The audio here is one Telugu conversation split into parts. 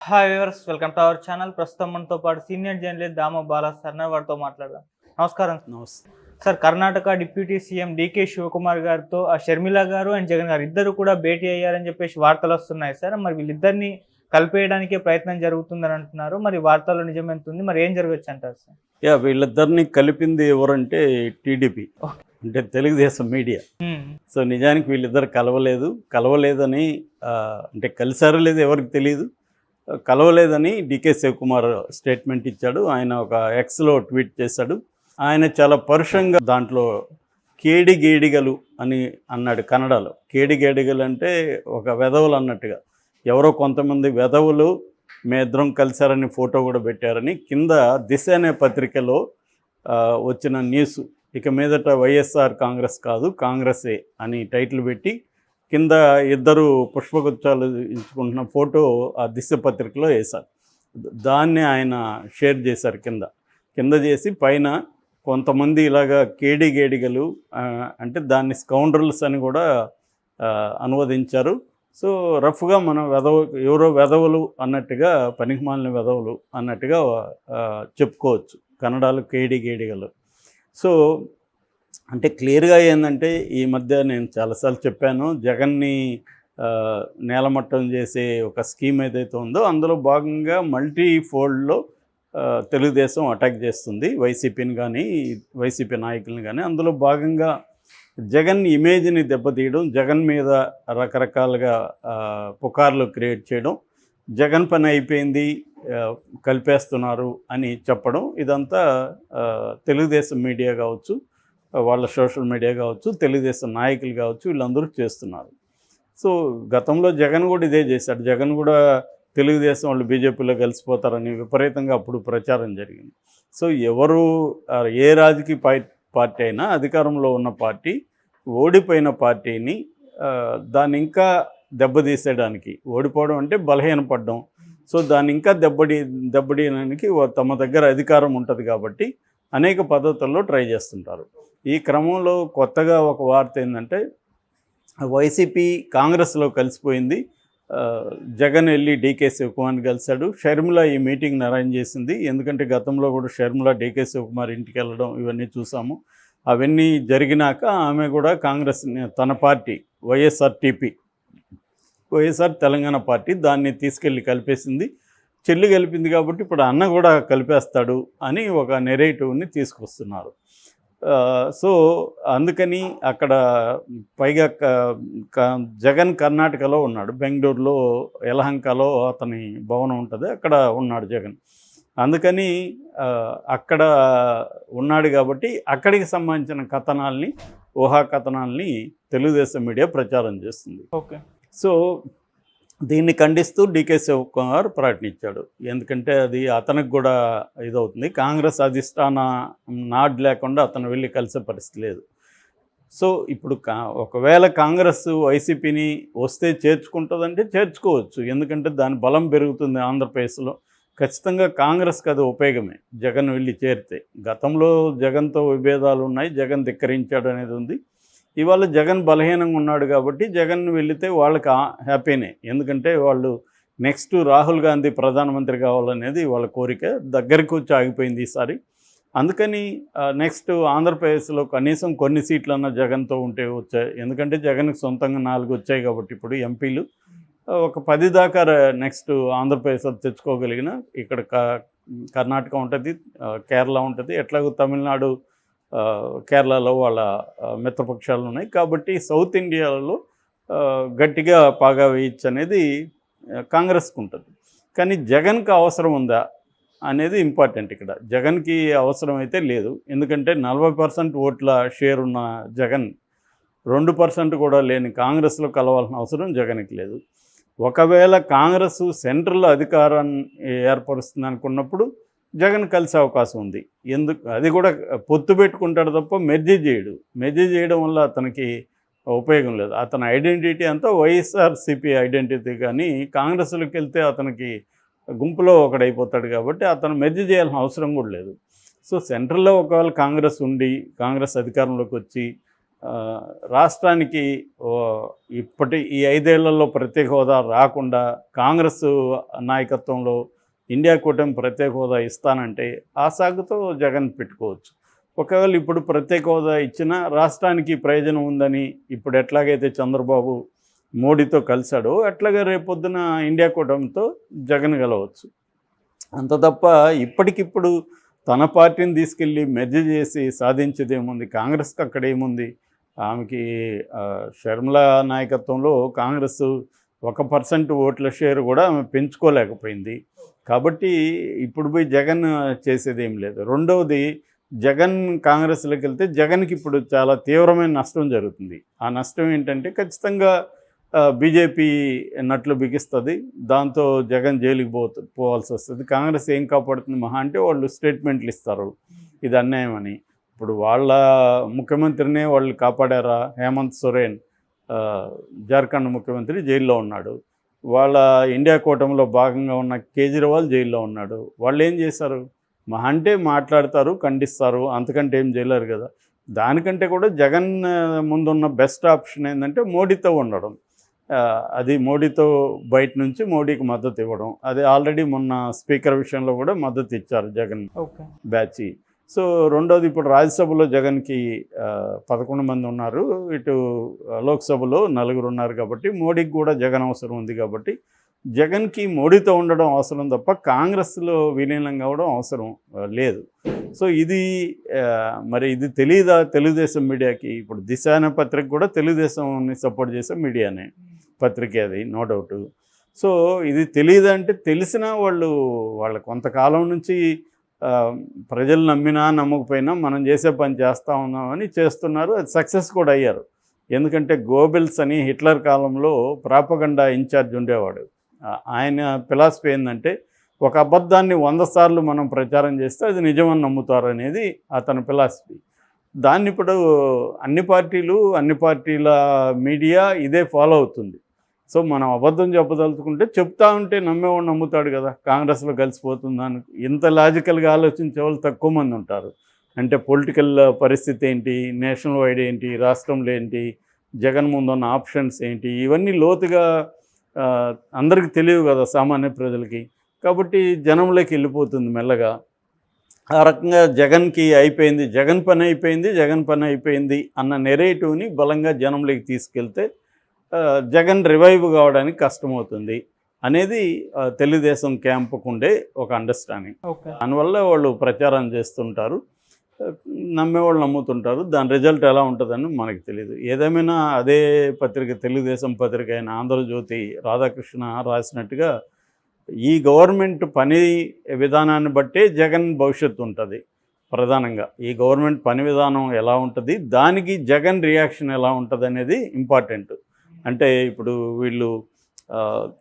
Hi viewers, welcome to our channel. ప్రస్తుతం మనతో పాటు senior journalist Dama Bala sir వారితో మాట్లాడదాం. నమస్కారం నమస్తే. Sir. Karnataka deputy CM DK Shivakumar గారితో షర్మిల గారు అండ్ జగన్ గారు ఇద్దరు కూడా భేటీ అయ్యారని చెప్పేసి వార్తలు వస్తున్నాయి సార్. మరి వీళ్ళిద్దరిని కలిపేయడానికే ప్రయత్నం జరుగుతుందని అంటున్నారు. మరి వార్తల్లో నిజమెంతుంది, మరి ఏం జరగచ్చు అంటారు సార్? వీళ్ళిద్దరిని కలిపింది ఎవరంటే టీడీపీ, అంటే తెలుగుదేశం మీడియా. సో నిజానికి వీళ్ళిద్దరు కలవలేదని అంటే కలిసారో లేదు ఎవరికి తెలియదు. కలవలేదని డీకే శివకుమార్ స్టేట్మెంట్ ఇచ్చాడు. ఆయన ఒక ఎక్స్లో ట్వీట్ చేశాడు. ఆయన చాలా పరుషంగా దాంట్లో కేడిగేడిగలు అని అన్నాడు కన్నడలో. కేడిగేడిగలు అంటే ఒక వెధవలు అన్నట్టుగా. ఎవరో కొంతమంది వెధవులు మేమిద్దరం కలిశారని ఫోటో కూడా పెట్టారని కింద దిశ అనే పత్రికలో వచ్చిన న్యూస్. ఇక మీదట వైఎస్ఆర్ కాంగ్రెస్ కాదు కాంగ్రెసే అని టైటిల్ పెట్టి కింద ఇద్దరు పుష్పగుచ్చాలు ఇచ్చుకుంటున్న ఫోటో ఆ దిశ పత్రికలో వేశారు. దాన్ని ఆయన షేర్ చేశారు కింద చేసి పైన కొంతమంది ఇలాగా కేడిగేడిగలు అంటే దాన్ని స్కౌండ్రల్స్ అని కూడా అనువదించారు. సో రఫ్గా మనం ఎవరో వెధవులు అన్నట్టుగా, పనికిమాలిన వెధవులు అన్నట్టుగా చెప్పుకోవచ్చు కన్నడలో కేడిగేడిగలు. సో అంటే క్లియర్గా ఏంటంటే ఈ మధ్య నేను చాలాసార్లు చెప్పాను, జగన్ని నేలమట్టం చేసే ఒక స్కీమ్ ఏదైతే ఉందో అందులో భాగంగా మల్టీ ఫోల్డ్లో తెలుగుదేశం అటాక్ చేస్తుంది వైసీపీని కానీ వైసీపీ నాయకులను కానీ. అందులో భాగంగా జగన్ ఇమేజ్ని దెబ్బతీయడం, జగన్ మీద రకరకాలుగా పుకార్లు క్రియేట్ చేయడం, జగన్ పని అయిపోయింది కలిపేస్తున్నారు అని చెప్పడం, ఇదంతా తెలుగుదేశం మీడియా కావచ్చు, వాళ్ళ సోషల్ మీడియా కావచ్చు, తెలుగుదేశం నాయకులు కావచ్చు, వీళ్ళందరూ చేస్తున్నారు. సో గతంలో జగన్ కూడా ఇదే చేశాడు. జగన్ కూడా తెలుగుదేశం వాళ్ళు బీజేపీలో కలిసిపోతారని విపరీతంగా అప్పుడు ప్రచారం జరిగింది. సో ఎవరు ఏ రాజకీయ పార్టీ అయినా అధికారంలో ఉన్న పార్టీ ఓడిపోయిన పార్టీని దాన్ని ఇంకా దెబ్బతీసేయడానికి, ఓడిపోవడం అంటే బలహీనపడడం, సో దాన్ని ఇంకా దెబ్బతీయడానికి తమ దగ్గర అధికారం ఉంటుంది కాబట్టి అనేక పద్ధతుల్లో ట్రై చేస్తుంటారు. ఈ క్రమంలో కొత్తగా ఒక వార్త ఏంటంటే వైసీపీ కాంగ్రెస్లో కలిసిపోయింది. జగన్ వెళ్ళి డీకే శివకుమార్ని కలిశాడు. షర్మిల ఈ మీటింగ్ని అరేంజ్ చేసింది. ఎందుకంటే గతంలో కూడా షర్మిల డీకే శివకుమార్ ఇంటికి వెళ్ళడం ఇవన్నీ చూసాము. అవన్నీ జరిగినాక ఆమె కూడా కాంగ్రెస్ తన పార్టీ వైఎస్ఆర్ తెలంగాణ పార్టీ దాన్ని తీసుకెళ్ళి కలిపేసింది. చెల్లి కలిపింది కాబట్టి ఇప్పుడు అన్న కూడా కలిపేస్తాడు అని ఒక నెరేటివ్ని తీసుకొస్తున్నారు. సో అందుకని అక్కడ పైగా జగన్ కర్ణాటకలో ఉన్నాడు, బెంగళూరులో యలహంకలో అతని భవనం ఉంటుంది, అక్కడ ఉన్నాడు జగన్. అందుకని అక్కడ ఉన్నాడు కాబట్టి అక్కడికి సంబంధించిన కథనాల్ని, ఊహా కథనాల్ని తెలుగుదేశం మీడియా ప్రచారం చేస్తుంది. ఓకే. సో దీన్ని ఖండిస్తూ డీకే శివకుమార్ ప్రకటించాడు. ఎందుకంటే అది అతనికి కూడా ఇదవుతుంది. కాంగ్రెస్ అధిష్టాన నాడ్ లేకుండా అతను వెళ్ళి కలిసే పరిస్థితి లేదు. సో ఇప్పుడు ఒకవేళ కాంగ్రెస్ వైసీపీని వస్తే చేర్చుకుంటుందంటే చేర్చుకోవచ్చు. ఎందుకంటే దాని బలం పెరుగుతుంది ఆంధ్రప్రదేశ్లో. ఖచ్చితంగా కాంగ్రెస్కి అది ఉపయోగమే జగన్ వెళ్ళి చేరితే. గతంలో జగన్తో విభేదాలు ఉన్నాయి, జగన్ ధిక్కరించాడు అనేది ఉంది. ఇవాళ జగన్ బలహీనంగా ఉన్నాడు కాబట్టి జగన్ వెళితే వాళ్ళకి హ్యాపీనే. ఎందుకంటే వాళ్ళు నెక్స్ట్ రాహుల్ గాంధీ ప్రధానమంత్రి కావాలనేది వాళ్ళ కోరిక. దగ్గరికి వచ్చి ఆగిపోయింది ఈసారి. అందుకని నెక్స్ట్ ఆంధ్రప్రదేశ్లో కనీసం కొన్ని సీట్లన్నా జగన్తో ఉంటే వచ్చాయి. ఎందుకంటే జగన్కి సొంతంగా 4 వచ్చాయి కాబట్టి ఇప్పుడు ఎంపీలు ఒక 10 దాకా నెక్స్ట్ ఆంధ్రప్రదేశ్లో తెచ్చుకోగలిగిన. ఇక్కడ కర్ణాటక ఉంటుంది, కేరళ ఉంటుంది, ఎట్లాగో తమిళనాడు కేరళలో వాళ్ళ మిత్రపక్షాలు ఉన్నాయి కాబట్టి సౌత్ ఇండియాలో గట్టిగా పాగా వేయచ్చు అనేది కాంగ్రెస్కి ఉంటుంది. కానీ జగన్కి అవసరం ఉందా అనేది ఇంపార్టెంట్. ఇక్కడ జగన్కి అవసరం అయితే లేదు. ఎందుకంటే 40% ఓట్ల షేర్ ఉన్న జగన్ 2% కూడా లేని కాంగ్రెస్లో కలవాల్సిన అవసరం జగన్కి లేదు. ఒకవేళ కాంగ్రెస్ సెంట్రల్ అధికారాన్ని ఏర్పరుస్తుంది అనుకున్నప్పుడు జగన్ కలిసే అవకాశం ఉంది. అది కూడా పొత్తు పెట్టుకుంటాడు తప్ప మెర్జీ చేయడం వల్ల అతనికి ఉపయోగం లేదు. అతని ఐడెంటిటీ అంతా వైఎస్ఆర్సీపీ ఐడెంటిటీ, కానీ కాంగ్రెస్లోకి వెళ్తే అతనికి గుంపులో ఒకడైపోతాడు కాబట్టి అతను మెర్జీ చేయాల్సిన అవసరం కూడా లేదు. సో సెంట్రల్లో ఒకవేళ కాంగ్రెస్ ఉండి కాంగ్రెస్ అధికారంలోకి వచ్చి రాష్ట్రానికి ఇప్పటి ఈ 5 ఏళ్లలో ప్రత్యేక హోదా రాకుండా కాంగ్రెస్ నాయకత్వంలో ఇండియా కూటమి ప్రత్యేక హోదా ఇస్తానంటే ఆ సాగుతో జగన్ పెట్టుకోవచ్చు. ఒకవేళ ఇప్పుడు ప్రత్యేక హోదా ఇచ్చినా రాష్ట్రానికి ప్రయోజనం ఉందని ఇప్పుడు ఎట్లాగైతే చంద్రబాబు మోడీతో కలిశాడో అట్లాగే రేపొద్దున ఇండియా కూటమితో జగన్ గెలవచ్చు. అంత తప్ప ఇప్పటికిప్పుడు తన పార్టీని తీసుకెళ్ళి మెర్జ్ చేసి సాధించేది ఏముంది? కాంగ్రెస్కి అక్కడ ఏముంది? ఆమెకి షర్మిల నాయకత్వంలో కాంగ్రెస్ 1% ఓట్ల షేర్ కూడా ఆమె పెంచుకోలేకపోయింది. కాబట్టి ఇప్పుడు పోయి జగన్ చేసేది ఏం లేదు. రెండవది, జగన్ కాంగ్రెస్లోకి వెళ్తే జగన్కి ఇప్పుడు చాలా తీవ్రమైన నష్టం జరుగుతుంది. ఆ నష్టం ఏంటంటే ఖచ్చితంగా బీజేపీ నట్లు బిగిస్తుంది. దాంతో జగన్ జైలుకి పోవాల్సి వస్తుంది. కాంగ్రెస్ ఏం కాపాడుతుంది మహా అంటే వాళ్ళు స్టేట్మెంట్లు ఇస్తారు ఇది అన్యాయం అని. ఇప్పుడు వాళ్ళ ముఖ్యమంత్రినే వాళ్ళు కాపాడారా? హేమంత్ సోరెన్ జార్ఖండ్ ముఖ్యమంత్రి జైల్లో ఉన్నాడు. వాళ్ళ ఇండియా కూటమిలో భాగంగా ఉన్న కేజ్రీవాల్ జైల్లో ఉన్నాడు. వాళ్ళు ఏం చేశారు? మహా అంటే మాట్లాడతారు, ఖండిస్తారు, అంతకంటే ఏం చేయలేరు కదా. దానికంటే కూడా జగన్ ముందున్న బెస్ట్ ఆప్షన్ ఏంటంటే మోడీతో ఉండడం. అది మోడీతో బయట నుంచి మోడీకి మద్దతు ఇవ్వడం. అది ఆల్రెడీ మొన్న స్పీకర్ విషయంలో కూడా మద్దతు ఇచ్చారు జగన్ బ్యాచ్. సో రెండోది, ఇప్పుడు రాజ్యసభలో జగన్కి 11 మంది ఉన్నారు, ఇటు లోక్సభలో 4 ఉన్నారు. కాబట్టి మోడీకి కూడా జగన్ అవసరం ఉంది. కాబట్టి జగన్కి మోడీతో ఉండడం అవసరం తప్ప కాంగ్రెస్లో విలీనం కావడం అవసరం లేదు. సో ఇది మరి ఇది తెలియదా తెలుగుదేశం మీడియాకి? ఇప్పుడు దిశ అనే పత్రిక కూడా తెలుగుదేశంని సపోర్ట్ చేసే మీడియానే పత్రిక, అది నో డౌట్. సో ఇది తెలియదంటే తెలిసినా వాళ్ళ కొంతకాలం నుంచి ప్రజలు నమ్మినా నమ్మకపోయినా మనం చేసే పని చేస్తూ ఉన్నామని చేస్తున్నారు. అది సక్సెస్ కూడా అయ్యారు. ఎందుకంటే గోబెల్స్ అని హిట్లర్ కాలంలో ప్రాపగండా ఇన్ఛార్జ్ ఉండేవాడు. ఆయన ఫిలాసఫీ ఏంటంటే ఒక అబద్ధాన్ని 100 సార్లు మనం ప్రచారం చేస్తే అది నిజమని నమ్ముతారు అనేది అతని ఫిలాసఫీ. దాన్ని ఇప్పుడు అన్ని పార్టీల మీడియా ఇదే ఫాలో అవుతుంది. సో మనం అబద్ధం చెప్పదలుచుకుంటే చెప్తా ఉంటే నమ్మేవాడు నమ్ముతాడు కదా. కాంగ్రెస్లో కలిసిపోతుందని ఇంత లాజికల్గా ఆలోచించే వాళ్ళు తక్కువ మంది ఉంటారు. అంటే పొలిటికల్ పరిస్థితి ఏంటి, నేషనల్ వైడ్ ఏంటి, రాష్ట్రంలో ఏంటి, జగన్ ముందున్న ఆప్షన్స్ ఏంటి, ఇవన్నీ లోతుగా అందరికీ తెలియవు కదా సామాన్య ప్రజలకి. కాబట్టి జనంలోకి వెళ్ళిపోతుంది మెల్లగా. ఆ రకంగా జగన్కి అయిపోయింది, జగన్ పని అయిపోయింది అన్న నెరేటివ్ని బలంగా జనంలోకి తీసుకెళ్తే జగన్ రివైవ్ కావడానికి కష్టమవుతుంది అనేది తెలుగుదేశం క్యాంపుకు ఉండే ఒక అండర్స్టాండింగ్. దానివల్ల వాళ్ళు ప్రచారం చేస్తుంటారు, నమ్మేవాళ్ళు నమ్ముతుంటారు. దాని రిజల్ట్ ఎలా ఉంటుందని మనకు తెలియదు. ఏదేమైనా అదే పత్రిక, తెలుగుదేశం పత్రిక అయిన ఆంధ్రజ్యోతి రాధాకృష్ణ రాసినట్టుగా ఈ గవర్నమెంట్ పని విధానాన్ని బట్టే జగన్ భవిష్యత్తు ఉంటుంది. ప్రధానంగా ఈ గవర్నమెంట్ పని విధానం ఎలా ఉంటుంది, దానికి జగన్ రియాక్షన్ ఎలా ఉంటుంది అనేది ఇంపార్టెంట్. అంటే ఇప్పుడు వీళ్ళు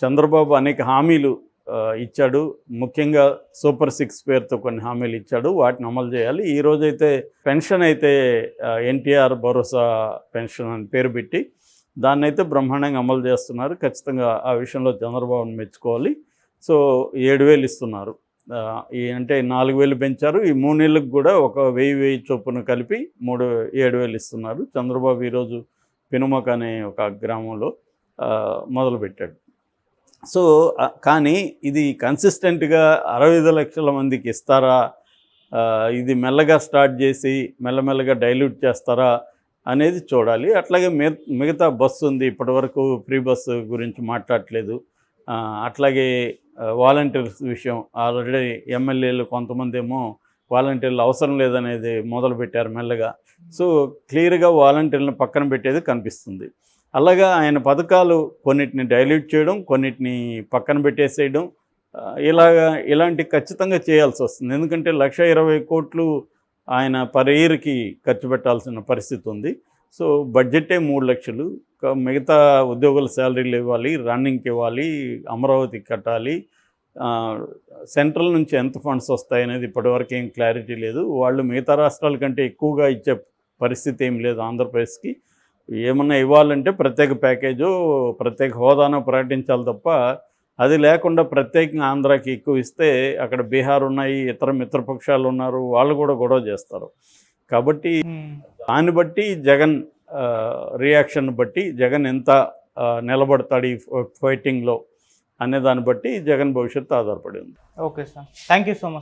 చంద్రబాబు అనేక హామీలు ఇచ్చాడు. ముఖ్యంగా సూపర్ 6 పేరుతో కొన్ని హామీలు ఇచ్చాడు, వాటిని అమలు చేయాలి. ఈరోజైతే పెన్షన్ అయితే ఎన్టీఆర్ భరోసా పెన్షన్ అని పేరు పెట్టి దాన్ని అయితే బ్రహ్మాండంగా అమలు చేస్తున్నారు. ఖచ్చితంగా ఆ విషయంలో చంద్రబాబుని మెచ్చుకోవాలి. సో 7,000 ఇస్తున్నారు. అంటే 4,000 పెంచారు. ఈ 3 నెలలకు కూడా ఒక 1,000 చొప్పున కలిపి 7,000 ఇస్తున్నారు. చంద్రబాబు ఈరోజు పెనుమక అనే ఒక గ్రామంలో మొదలుపెట్టాడు. సో కానీ ఇది కన్సిస్టెంట్గా 65 లక్షల మందికి ఇస్తారా, ఇది మెల్లగా స్టార్ట్ చేసి మెల్లమెల్లగా డైల్యూట్ చేస్తారా అనేది చూడాలి. అట్లాగే మిగతా బస్సు ఉంది, ఇప్పటివరకు ఫ్రీ బస్సు గురించి మాట్లాడలేదు. అట్లాగే వాలంటీర్స్ విషయం ఆల్రెడీ ఎమ్మెల్యేలు కొంతమంది ఏమో వాలంటీర్లు అవసరం లేదనేది మొదలుపెట్టారు మెల్లగా. సో క్లియర్గా వాలంటీర్లను పక్కన పెట్టేది కనిపిస్తుంది. అలాగా ఆయన పథకాలు కొన్నిటిని డైల్యూట్ చేయడం, కొన్నిటిని పక్కన పెట్టేసేయడం, ఇలాంటి ఖచ్చితంగా చేయాల్సి వస్తుంది. ఎందుకంటే 1,20 కోట్లు ఆయన పర్ ఇయర్కి ఖర్చు పెట్టాల్సిన పరిస్థితి ఉంది. సో బడ్జెటే 3 లక్షలు. మిగతా ఉద్యోగుల శాలరీలు ఇవ్వాలి, రన్నింగ్కి ఇవ్వాలి, అమరావతికి కట్టాలి. సెంట్రల్ నుంచి ఎంత ఫండ్స్ వస్తాయనేది ఇప్పటివరకు ఏం క్లారిటీ లేదు. వాళ్ళు మిగతా రాష్ట్రాల కంటే ఎక్కువగా ఇచ్చే పరిస్థితి ఏం లేదు ఆంధ్రప్రదేశ్కి. ఏమన్నా ఇవ్వాలంటే ప్రత్యేక ప్యాకేజో ప్రత్యేక హోదానో ప్రకటించాలి తప్ప అది లేకుండా ప్రత్యేకంగా ఆంధ్రాకి ఎక్కువ ఇస్తే అక్కడ బీహార్ ఉన్నాయి, ఇతర మిత్రపక్షాలు ఉన్నారు, వాళ్ళు కూడా గొడవ చేస్తారు. కాబట్టి దాన్ని బట్టి జగన్ రియాక్షన్ బట్టి జగన్ ఎంత నిలబడతాడు ఈ ఫైటింగ్లో అనే దాన్ని బట్టి జగన్ భవిష్యత్తు ఆధారపడి ఉంది. Okay sir, thank you so much.